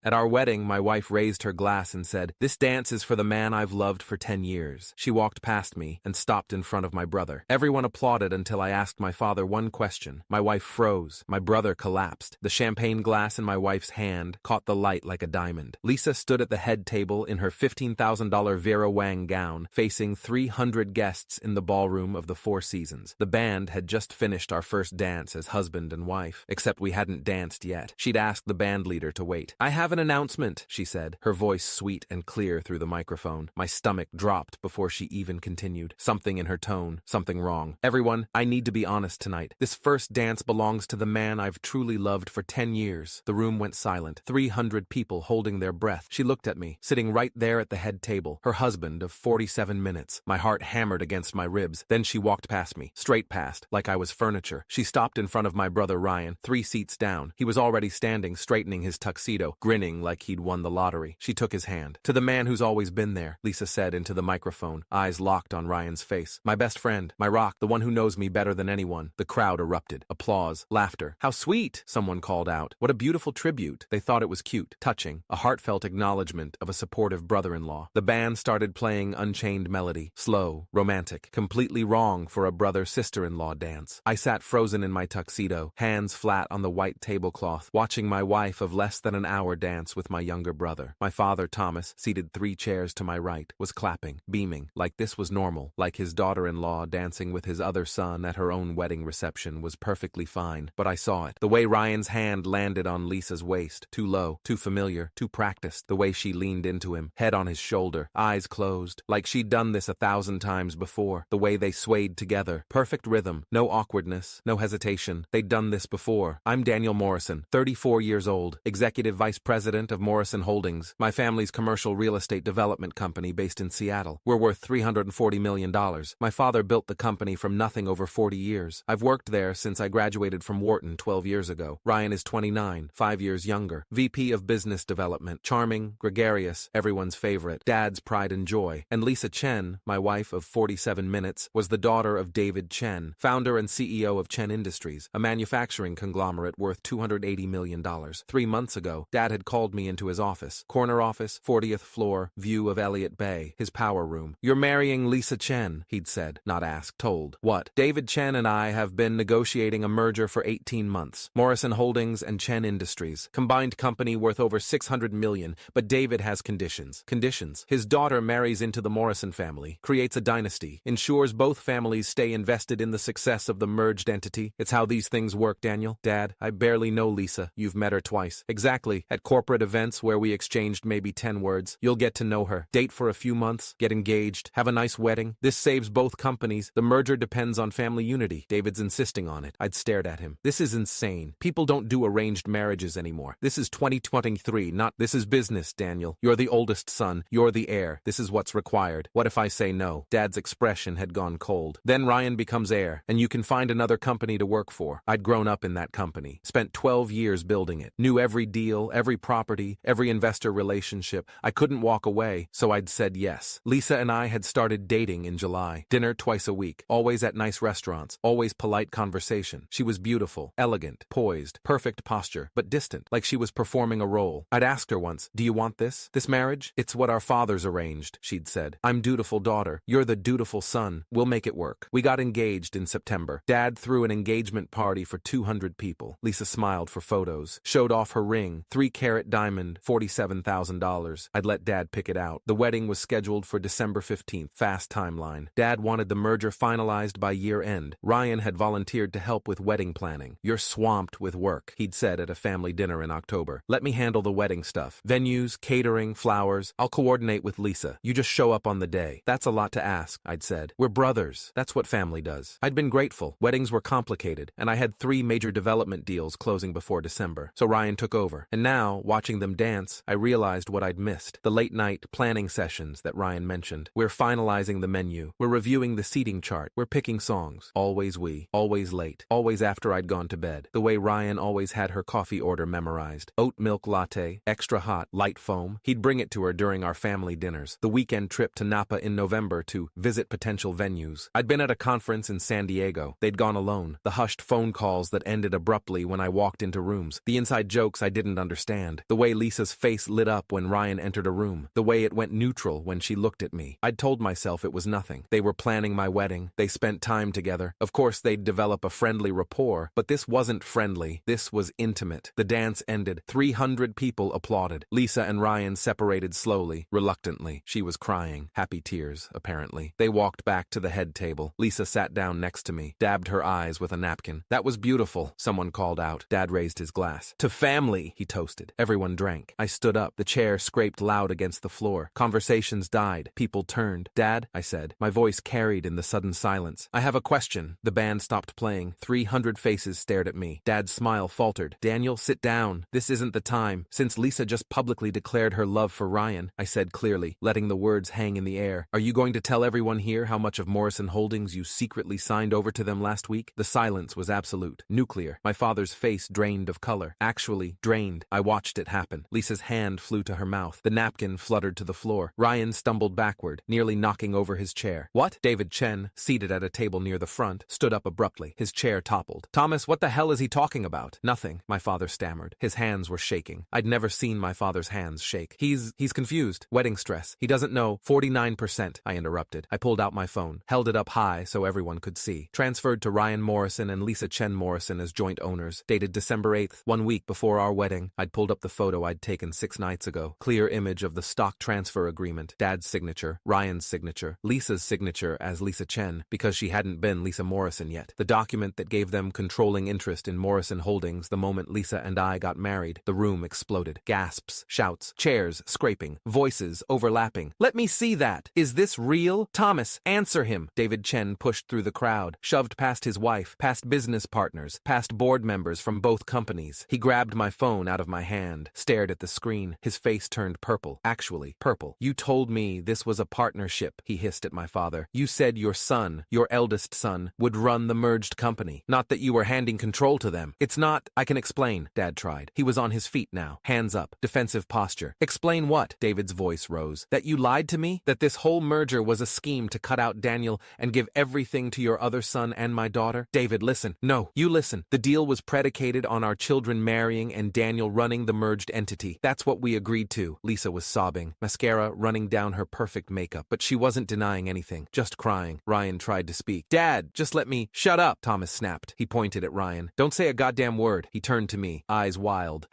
At our wedding, my wife raised her glass and said, "This dance is for the man I've loved for 10 years. She walked past me and stopped in front of my brother. Everyone applauded until I asked my father one question. My wife froze. My brother collapsed. The champagne glass in my wife's hand caught the light like a diamond. Lisa stood at the head table in her $15,000 Vera Wang gown, facing 300 guests in the ballroom of the Four Seasons. The band had just finished our first dance as husband and wife, except we hadn't danced yet. She'd asked the band leader to wait. "I have an announcement," she said, her voice sweet and clear through the microphone. My stomach dropped before she even continued. Something in her tone, something wrong. "Everyone, I need to be honest tonight. This first dance belongs to the man I've truly loved for 10 years. The room went silent. 300 people holding their breath. She looked at me, sitting right there at the head table, her husband of 47 minutes. My heart hammered against my ribs. Then she walked past me, straight past, like I was furniture. She stopped in front of my brother Ryan, 3 seats down. He was already standing, straightening his tuxedo, grinning like he'd won the lottery. She took his hand. "To the man who's always been there," Lisa said into the microphone, eyes locked on Ryan's face. "My best friend, my rock, the one who knows me better than anyone." The crowd erupted. Applause, laughter. "How sweet," someone called out. "What a beautiful tribute." They thought it was cute, touching, a heartfelt acknowledgement of a supportive brother-in-law. The band started playing Unchained Melody, slow, romantic, completely wrong for a brother-sister-in-law dance. I sat frozen in my tuxedo, hands flat on the white tablecloth, watching my wife of less than an hour dance with my younger brother. My father, Thomas, seated 3 chairs to my right, was clapping, beaming, like this was normal, like his daughter-in-law dancing with his other son at her own wedding reception was perfectly fine. But I saw it. The way Ryan's hand landed on Lisa's waist, too low, too familiar, too practiced. The way she leaned into him, head on his shoulder, eyes closed, like she'd done this 1,000 times before. The way they swayed together, perfect rhythm, no awkwardness, no hesitation. They'd done this before. I'm Daniel Morrison, 34 years old, Executive Vice President of Morrison Holdings, my family's commercial real estate development company based in Seattle. We're worth $340 million. My father built the company from nothing over 40 years. I've worked there since I graduated from Wharton 12 years ago. Ryan is 29, 5 years younger, VP of Business Development, charming, gregarious, everyone's favorite, dad's pride and joy. And Lisa Chen, my wife of 47 minutes, was the daughter of David Chen, founder and CEO of Chen Industries, a manufacturing conglomerate worth $280 million. 3 months ago, Dad had called me into his office. Corner office, 40th floor, view of Elliott Bay, his power room. "You're marrying Lisa Chen," he'd said, not asked, told. "What?" "David Chen and I have been negotiating a merger for 18 months. Morrison Holdings and Chen Industries. Combined company worth over $600 million, but David has conditions. Conditions. His daughter marries into the Morrison family, creates a dynasty, ensures both families stay invested in the success of the merged entity. It's how these things work, Daniel." "Dad, I barely know Lisa. You've met her twice." "Exactly. At corporate events where we exchanged maybe 10 words. You'll get to know her. Date for a few months, get engaged, have a nice wedding. This saves both companies. The merger depends on family unity." David's insisting on it. I'd stared at him. "This is insane. People don't do arranged marriages anymore. This is 2023, not this is business, Daniel. You're the oldest son. You're the heir. This is what's required. What if I say no?" Dad's expression had gone cold. "Then Ryan becomes heir, and you can find another company to work for." I'd grown up in that company, spent 12 years building it, knew every deal, every property, every investor relationship. I couldn't walk away, so I'd said yes. Lisa and I had started dating in July. Dinner twice a week, always at nice restaurants, always polite conversation. She was beautiful, elegant, poised, perfect posture, but distant, like she was performing a role. I'd asked her once, "Do you want this marriage?" "It's what our fathers arranged," she'd said. "I'm dutiful daughter. You're the dutiful son. We'll make it work." We got engaged in September. Dad threw an engagement party for 200 people. Lisa smiled for photos, showed off her ring, 3-carat diamond, $47,000. I'd let Dad pick it out. The wedding was scheduled for December 15th, fast timeline. Dad wanted the merger finalized by year end. Ryan had volunteered to help with wedding planning. "You're swamped with work," he'd said at a family dinner in October. "Let me handle the wedding stuff. Venues, catering, flowers. I'll coordinate with Lisa. You just show up on the day." "That's a lot to ask," I'd said. "We're brothers. That's what family does." I'd been grateful. Weddings were complicated, and I had 3 major development deals closing before December. So Ryan took over. And now, watching them dance, I realized what I'd missed. The late-night planning sessions that Ryan mentioned. We're finalizing the menu. We're reviewing the seating chart. We're picking songs. Always we. Always late. Always after I'd gone to bed. The way Ryan always had her coffee order memorized. Oat milk latte, extra hot, light foam. He'd bring it to her during our family dinners. The weekend trip to Napa in November to visit potential venues. I'd been at a conference in San Diego. They'd gone alone. The hushed phone calls that ended abruptly when I walked into rooms. The inside jokes I didn't understand. hand. The way Lisa's face lit up when Ryan entered a room. The way it went neutral when she looked at me. I'd told myself it was nothing. They were planning my wedding. They spent time together. Of course, they'd develop a friendly rapport, but this wasn't friendly. This was intimate. The dance ended. 300 people applauded. Lisa and Ryan separated slowly, reluctantly. She was crying. Happy tears, apparently. They walked back to the head table. Lisa sat down next to me, dabbed her eyes with a napkin. That was beautiful, someone called out. Dad raised his glass. To family, he toasted. Everyone drank. I stood up. The chair scraped loud against the floor. Conversations died. People turned. Dad, I said, my voice carried in the sudden silence. I have a question. The band stopped playing. 300 faces stared at me. Dad's smile faltered. Daniel, sit down. This isn't the time. Since Lisa just publicly declared her love for Ryan, I said clearly, letting the words hang in the air. Are you going to tell everyone here how much of Morrison Holdings you secretly signed over to them last week? The silence was absolute. Nuclear. My father's face drained of color. Actually, drained. I watched it happen. Lisa's hand flew to her mouth. The napkin fluttered to the floor. Ryan stumbled backward, nearly knocking over his chair. What? David Chen, seated at a table near the front, stood up abruptly. His chair toppled. Thomas, what the hell is he talking about? Nothing, my father stammered. His hands were shaking. I'd never seen my father's hands shake. He's confused. Wedding stress. He doesn't know. 49%, I interrupted. I pulled out my phone, held it up high so everyone could see. Transferred to Ryan Morrison and Lisa Chen Morrison as joint owners. Dated December 8th, 1 week before our wedding. I'd pulled up the photo I'd taken 6 nights ago. Clear image of the stock transfer agreement. Dad's signature, Ryan's signature, Lisa's signature as Lisa Chen, because she hadn't been Lisa Morrison yet. The document that gave them controlling interest in Morrison Holdings the moment Lisa and I got married. The room exploded. Gasps, shouts, chairs scraping, voices overlapping. Let me see that. Is this real? Thomas, answer him. David Chen pushed through the crowd, shoved past his wife, past business partners, past board members from both companies. He grabbed my phone out of my hand, stared at the screen. His face turned purple. Actually, purple. You told me this was a partnership, he hissed at my father. You said your son, your eldest son, would run the merged company. Not that you were handing control to them. It's not. I can explain, Dad tried. He was on his feet now, hands up, defensive posture. Explain what? David's voice rose. That you lied to me? That this whole merger was a scheme to cut out Daniel and give everything to your other son and my daughter? David, listen. No, you listen. The deal was predicated on our children marrying and Daniel running the merged entity. That's what we agreed to. Lisa was sobbing, mascara running down her perfect makeup, but she wasn't denying anything, just crying. Ryan tried to speak. Dad, just let me. Shut up, Thomas snapped. He pointed at Ryan. Don't say a goddamn word. He turned to me, eyes wild.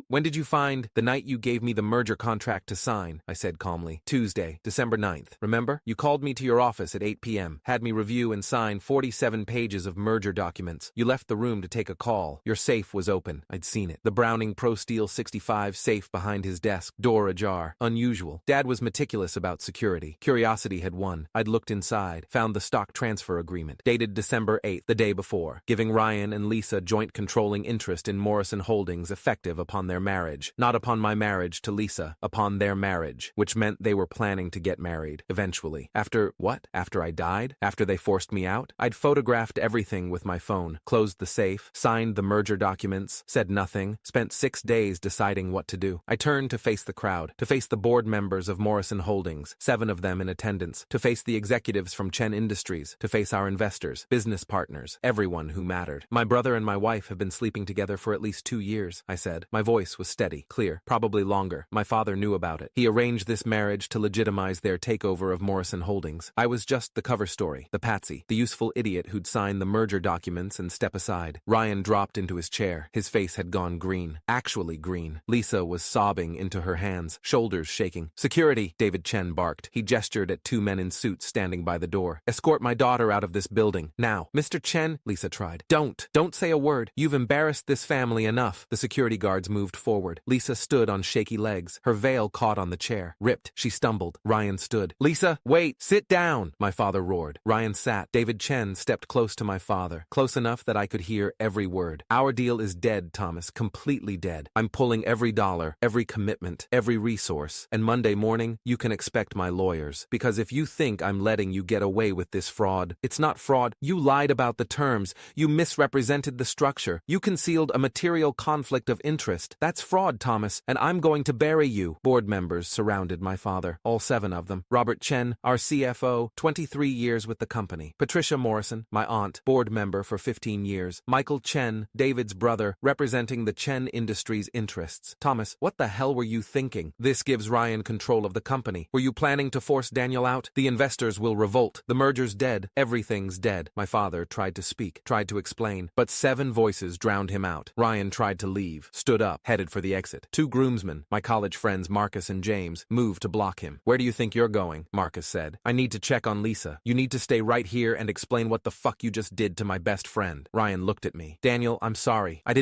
When did you find? The night you gave me the merger contract to sign, I said calmly. Tuesday, December 9th. Remember? You called me to your office at 8 p.m., had me review and sign 47 pages of merger documents. You left the room to take a call. Your safe was open. I'd seen it. The Browning Pro Steel 65 safe behind his desk, door ajar. Unusual. Dad was meticulous about security. Curiosity had won. I'd looked inside, found the stock transfer agreement, dated December 8th, the day before, giving Ryan and Lisa joint controlling interest in Morrison Holdings effective upon their marriage. Not upon my marriage to Lisa, upon their marriage, which meant they were planning to get married, eventually. After what? After I died? After they forced me out? I'd photographed everything with my phone, closed the safe, signed the merger documents, said nothing, spent 6 days deciding what to do. I turned to face the crowd, to face the board members of Morrison Holdings, 7 of them in attendance, to face the executives from Chen Industries, to face our investors, business partners, everyone who mattered. My brother and my wife have been sleeping together for at least 2 years, I said. My voice was steady, clear, probably longer. My father knew about it. He arranged this marriage to legitimize their takeover of Morrison Holdings. I was just the cover story, the patsy, the useful idiot who'd sign the merger documents and step aside. Ryan dropped into his chair. His face had gone green. Actually green. Lisa was sobbing into her hands, shoulders shaking. Security, David Chen barked. He gestured at 2 men in suits standing by the door. Escort my daughter out of this building, now. Mr. Chen, Lisa tried. Don't say a word. You've embarrassed this family enough. The security guards moved forward. Lisa stood on shaky legs. Her veil caught on the chair. Ripped. She stumbled. Ryan stood. Lisa, wait, sit down, my father roared. Ryan sat. David Chen stepped close to my father, close enough that I could hear every word. Our deal is dead, Thomas, completely dead. I'm pulling every dollar, every commitment, every resource, and Monday morning, you can expect my lawyers. Because if you think I'm letting you get away with this fraud, it's not fraud. You lied about the terms. You misrepresented the structure. You concealed a material conflict of interest. That's fraud, Thomas, and I'm going to bury you. Board members surrounded my father, all 7 of them. Robert Chen, our CFO, 23 years with the company. Patricia Morrison, my aunt, board member for 15 years. Michael Chen, David's brother, representing the Chen Industries interests. interests. Thomas, what the hell were you thinking? This gives Ryan control of the company. Were you planning to force Daniel out? The investors will revolt. The merger's dead. Everything's dead. My father tried to speak, tried to explain, but 7 voices drowned him out. Ryan tried to leave, stood up, headed for the exit. 2 groomsmen, my college friends Marcus and James, moved to block him. Where do you think you're going? Marcus said. I need to check on Lisa. You need to stay right here and explain what the fuck you just did to my best friend. Ryan looked at me. Daniel, I'm sorry. You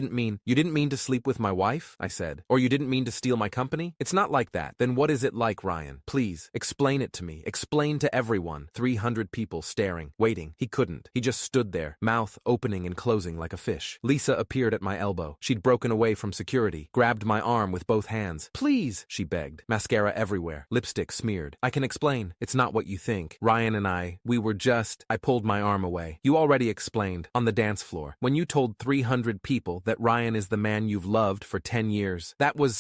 didn't mean to sleep with my wife? I said. Or you didn't mean to steal my company? It's not like that. Then what is it like, Ryan? Please, explain it to me. Explain to everyone. 300 people staring, waiting. He couldn't. He just stood there, mouth opening and closing like a fish. Lisa appeared at my elbow. She'd broken away from security, grabbed my arm with both hands. Please, she begged. Mascara everywhere, lipstick smeared. I can explain. It's not what you think. Ryan and I pulled my arm away. You already explained, on the dance floor, when you told 300 people that Ryan is the man you've loved for 10 years.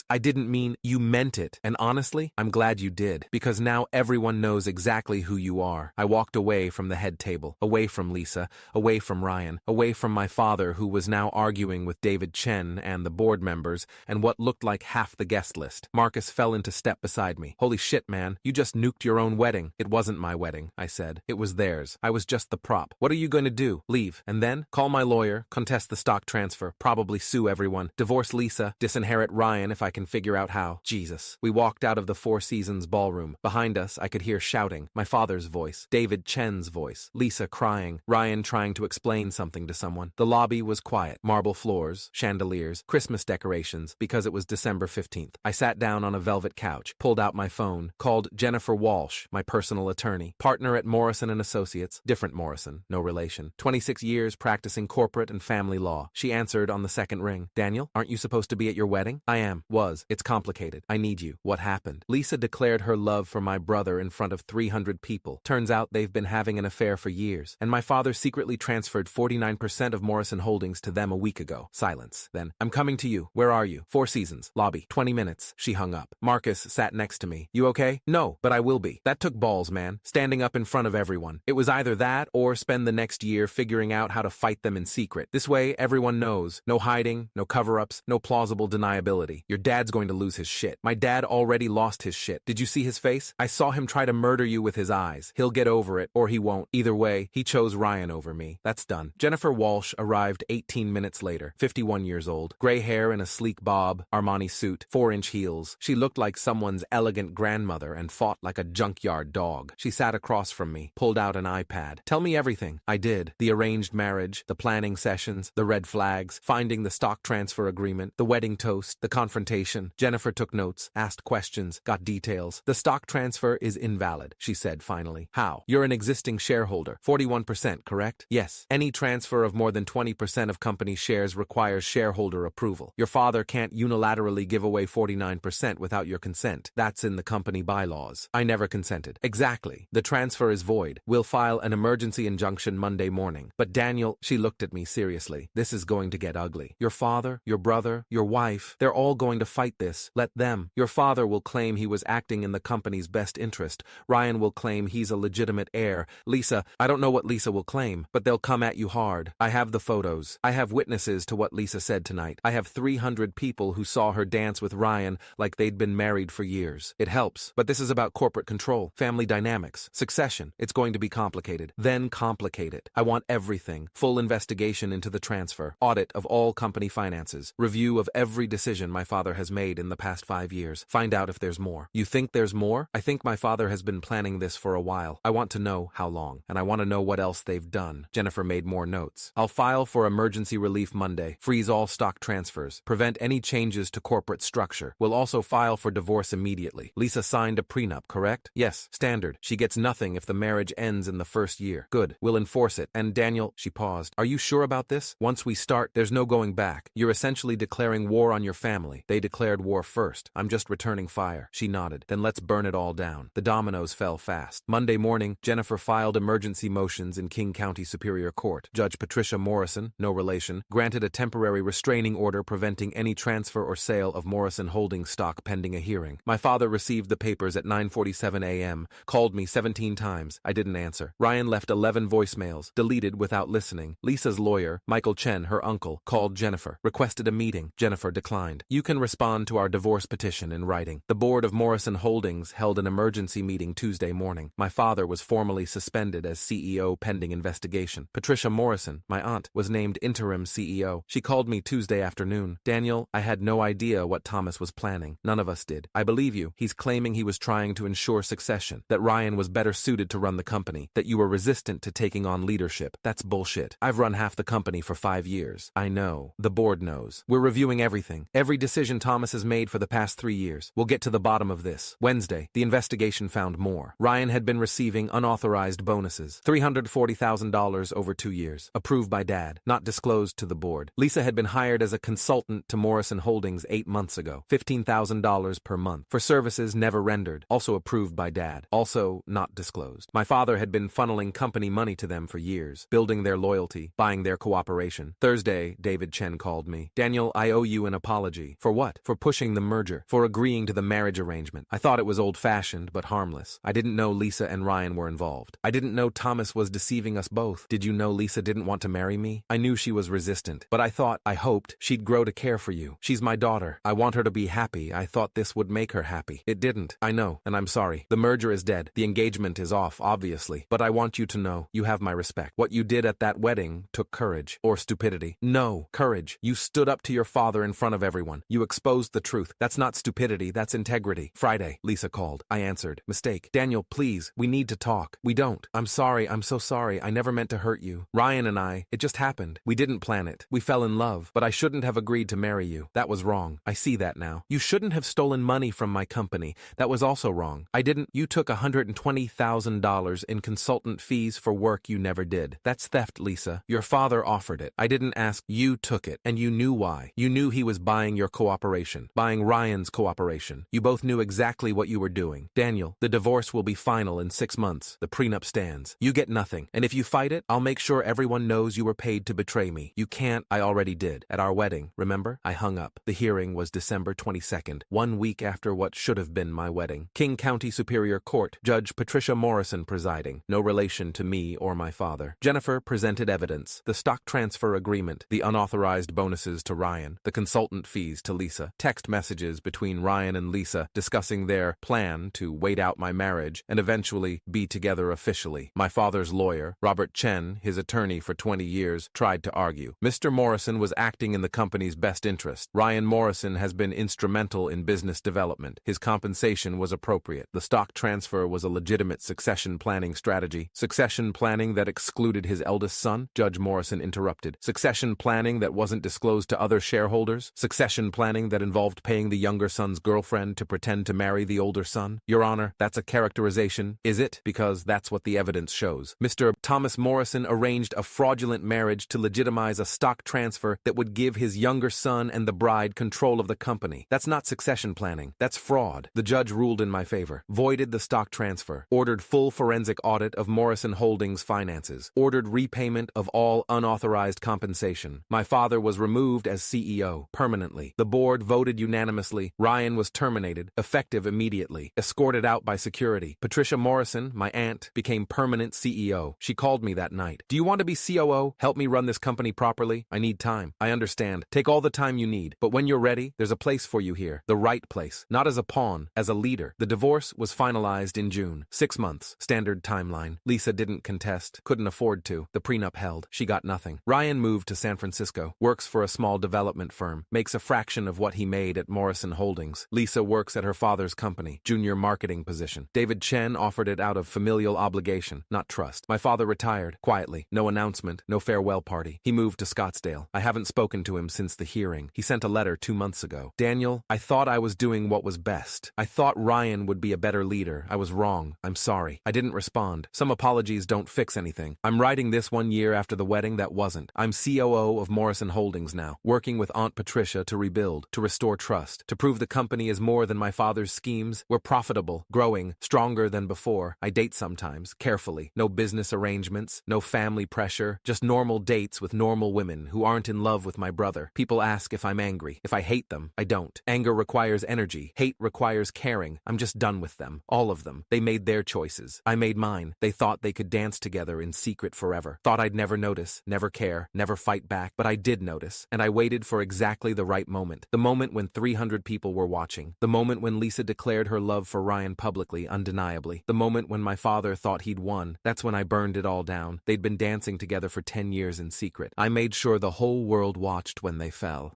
I didn't mean, you meant it. And honestly, I'm glad you did, because now everyone knows exactly who you are. I walked away from the head table, away from Lisa, away from Ryan, away from my father who was now arguing with David Chen and the board members and what looked like half the guest list. Marcus fell into step beside me. Holy shit, man, you just nuked your own wedding. It wasn't my wedding, I said. It was theirs. I was just the prop. What are you going to do? Leave. And then? Call my lawyer, contest the stock transfer, probably sue everyone, divorce Lisa, disinherit Ryan if I can figure out how. Jesus. We walked out of the Four Seasons ballroom. Behind us, I could hear shouting, my father's voice, David Chen's voice, Lisa crying, Ryan trying to explain something to someone. The lobby was quiet. Marble floors, chandeliers, Christmas decorations, because it was December 15th. I sat down on a velvet couch, pulled out my phone, called Jennifer Walsh, my personal attorney, partner at Morrison & Associates, different Morrison, no relation, 26 years practicing corporate and family law. She answered on the second ring. Daniel, aren't you supposed to be at your wedding? I am. It's complicated. I need you. What happened? Lisa declared her love for my brother in front of 300 people. Turns out they've been having an affair for years, and my father secretly transferred 49% of Morrison Holdings to them a week ago. Silence. Then, I'm coming to you. Where are you? Four Seasons. Lobby. 20 minutes. She hung up. Marcus sat next to me. You okay? No, but I will be. That took balls, man. Standing up in front of everyone. It was either that or spend the next year figuring out how to fight them in secret. This way, everyone knows. No hiding, no cover-ups, no plausible deniability. Your dad's going to lose his shit. My dad already lost his shit. Did you see his face? I saw him try to murder you with his eyes. He'll get over it, or he won't. Either way, he chose Ryan over me. That's done. Jennifer Walsh arrived 18 minutes later, 51 years old. Gray hair in a sleek bob, Armani suit, 4-inch heels. She looked like someone's elegant grandmother and fought like a junkyard dog. She sat across from me, pulled out an iPad. Tell me everything. I did. The arranged marriage, the planning sessions, the red flags, finding the stock transfer agreement, the wedding toast, the confrontation. Jennifer took notes, asked questions, got details. The stock transfer is invalid, she said finally. How? You're an existing shareholder. 41%, correct? Yes. Any transfer of more than 20% of company shares requires shareholder approval. Your father can't unilaterally give away 49% without your consent. That's in the company bylaws. I never consented. Exactly. The transfer is void. We'll file an emergency injunction Monday morning. But Daniel, she looked at me seriously. This is going to get ugly. Your father, your brother, your wife, they're all going to fight this. Let them. Your father will claim he was acting in the company's best interest. Ryan will claim he's a legitimate heir. Lisa, I don't know what Lisa will claim, but they'll come at you hard. I have the photos. I have witnesses to what Lisa said tonight. I have 300 people who saw her dance with Ryan like they'd been married for years. It helps, but this is about corporate control, family dynamics, succession. It's going to be complicated. Then complicate it. I want everything. Full investigation into the transfer, audit of all company finances, review of every decision my father has made in the past 5 years. Find out if there's more. You think there's more? I think my father has been planning this for a while. I want to know how long, and I want to know what else they've done. Jennifer made more notes. I'll file for emergency relief Monday, freeze all stock transfers, prevent any changes to corporate structure. We'll also file for divorce immediately. Lisa signed a prenup, correct? Yes, standard. She gets nothing if the marriage ends in the first year. Good. We'll enforce it. And Daniel, she paused. Are you sure about this? Once we start, there's no going back. You're essentially declaring war on your family. They declared war first. I'm just returning fire. She nodded. Then let's burn it all down. The dominoes fell fast. Monday morning, Jennifer filed emergency motions in King County Superior Court. Judge Patricia Morrison, no relation, granted a temporary restraining order preventing any transfer or sale of Morrison Holdings stock pending a hearing. My father received the papers at 9:47 a.m., called me 17 times. I didn't answer. Ryan left 11 voicemails, deleted without listening. Lisa's lawyer, Michael Chen, her uncle, called Jennifer, requested a meeting. Jennifer declined. You can respond to our divorce petition in writing. The board of Morrison Holdings held an emergency meeting Tuesday morning. My father was formally suspended as CEO pending investigation. Patricia Morrison, my aunt, was named interim CEO. She called me Tuesday afternoon. Daniel, I had no idea what Thomas was planning. None of us did. I believe you. He's claiming he was trying to ensure succession, that Ryan was better suited to run the company, that you were resistant to taking on leadership. That's bullshit. I've run half the company for 5 years. I know. The board knows. We're reviewing everything. Every decision Thomas has made for the past 3 years. We'll get to the bottom of this. Wednesday, the investigation found more. Ryan had been receiving unauthorized bonuses. $340,000 over 2 years. Approved by Dad. Not disclosed to the board. Lisa had been hired as a consultant to Morrison Holdings 8 months ago. $15,000 per month. For services never rendered. Also approved by Dad. Also not disclosed. My father had been funneling company money to them for years. Building their loyalty. Buying their cooperation. Thursday, David Chen called me. Daniel, I owe you an apology. For what? For pushing the merger. For agreeing to the marriage arrangement. I thought it was old-fashioned but harmless. I didn't know Lisa and Ryan were involved. I didn't know Thomas was deceiving us both. Did you know Lisa didn't want to marry me? I knew she was resistant, but I hoped, she'd grow to care for you. She's my daughter. I want her to be happy. I thought this would make her happy. It didn't. I know, and I'm sorry. The merger is dead. The engagement is off, obviously. But I want you to know, you have my respect. What you did at that wedding took courage. Or stupidity. No, courage. You stood up to your father in front of everyone. You exposed the truth. That's not stupidity, that's integrity. Friday, Lisa called. I answered. Mistake. Daniel, please, we need to talk. We don't. I'm sorry, I'm so sorry. I never meant to hurt you. Ryan and I, it just happened. We didn't plan it. We fell in love, but I shouldn't have agreed to marry you. That was wrong. I see that now. You shouldn't have stolen money from my company. That was also wrong. I didn't. You took $120,000 in consultant fees for work you never did. That's theft, Lisa. Your father offered it. I didn't ask. You took it, and you knew why. You knew he was buying your cooperation, buying Ryan's cooperation. You both knew exactly what you were doing. Daniel, the divorce will be final in 6 months. The prenup stands. You get nothing, and if you fight it, I'll make sure everyone knows you were paid to betray me. You can't. I already did. At our wedding, remember? I hung up. The hearing was December 22nd, 1 week after what should have been my wedding. King County Superior Court, Judge Patricia Morrison presiding. No relation to me or my father. Jennifer presented evidence. The stock transfer agreement, the unauthorized bonuses to Ryan, the consultant fees to Lisa, text messages between Ryan and Lisa discussing their plan to wait out my marriage and eventually be together officially. My father's lawyer, Robert Chen, his attorney for 20 years, tried to argue. Mr. Morrison was acting in the company's best interest. Ryan Morrison has been instrumental in business development. His compensation was appropriate. The stock transfer was a legitimate succession planning strategy. Succession planning that excluded his eldest son? Judge Morrison interrupted. Succession planning that wasn't disclosed to other shareholders? Succession planning that involved paying the younger son's girlfriend to pretend to marry the older son? Your Honor, that's a characterization, is it? Because that's what the evidence shows. Mr. Thomas Morrison arranged a fraudulent marriage to legitimize a stock transfer that would give his younger son and the bride control of the company. That's not succession planning. That's fraud. The judge ruled in my favor. Voided the stock transfer. Ordered full forensic audit of Morrison Holdings' finances. Ordered repayment of all unauthorized compensation. My father was removed as CEO permanently. The board voted unanimously. Ryan was terminated, effective immediately. Escorted out by security. Patricia Morrison, my aunt, became permanent CEO. She called me that night. Do you want to be COO? Help me run this company properly? I need time. I understand. Take all the time you need. But when you're ready, there's a place for you here. The right place. Not as a pawn, as a leader. The divorce was finalized in June. 6 months. Standard timeline. Lisa didn't contest. Couldn't afford to. The prenup held. She got nothing. Ryan moved to San Francisco. Works for a small development firm. Makes a fraction of what he made at Morrison Holdings. Lisa works at her father's company. Junior marketing position. David Chen offered it out of familial obligation, not trust. My father retired. Quietly. No announcement. No farewell party. He moved to Scottsdale. I haven't spoken to him since the hearing. He sent a letter 2 months ago. Daniel, I thought I was doing what was best. I thought Ryan would be a better leader. I was wrong. I'm sorry. I didn't respond. Some apologies don't fix anything. I'm writing this 1 year after the wedding that wasn't. I'm COO of Morrison Holdings now, working with Aunt Patricia to rebuild, to restore trust, to prove the company is more than my father's schemes. We're profitable, growing, stronger than before. I date sometimes, carefully. No business arrangements, no family pressure, just normal dates with normal women who aren't in love with my brother. People ask if I'm angry. If I hate them, I don't. Anger requires energy. Hate requires caring. I'm just done with them. All of them. They made their choices. I made mine. They thought they could dance together in secret forever. Thought I'd never notice, never care, never fight back, but I did notice, and I waited for exactly exactly the right moment. The moment when 300 people were watching. The moment when Lisa declared her love for Ryan publicly, undeniably. The moment when my father thought he'd won. That's when I burned it all down. They'd been dancing together for 10 years in secret. I made sure the whole world watched when they fell.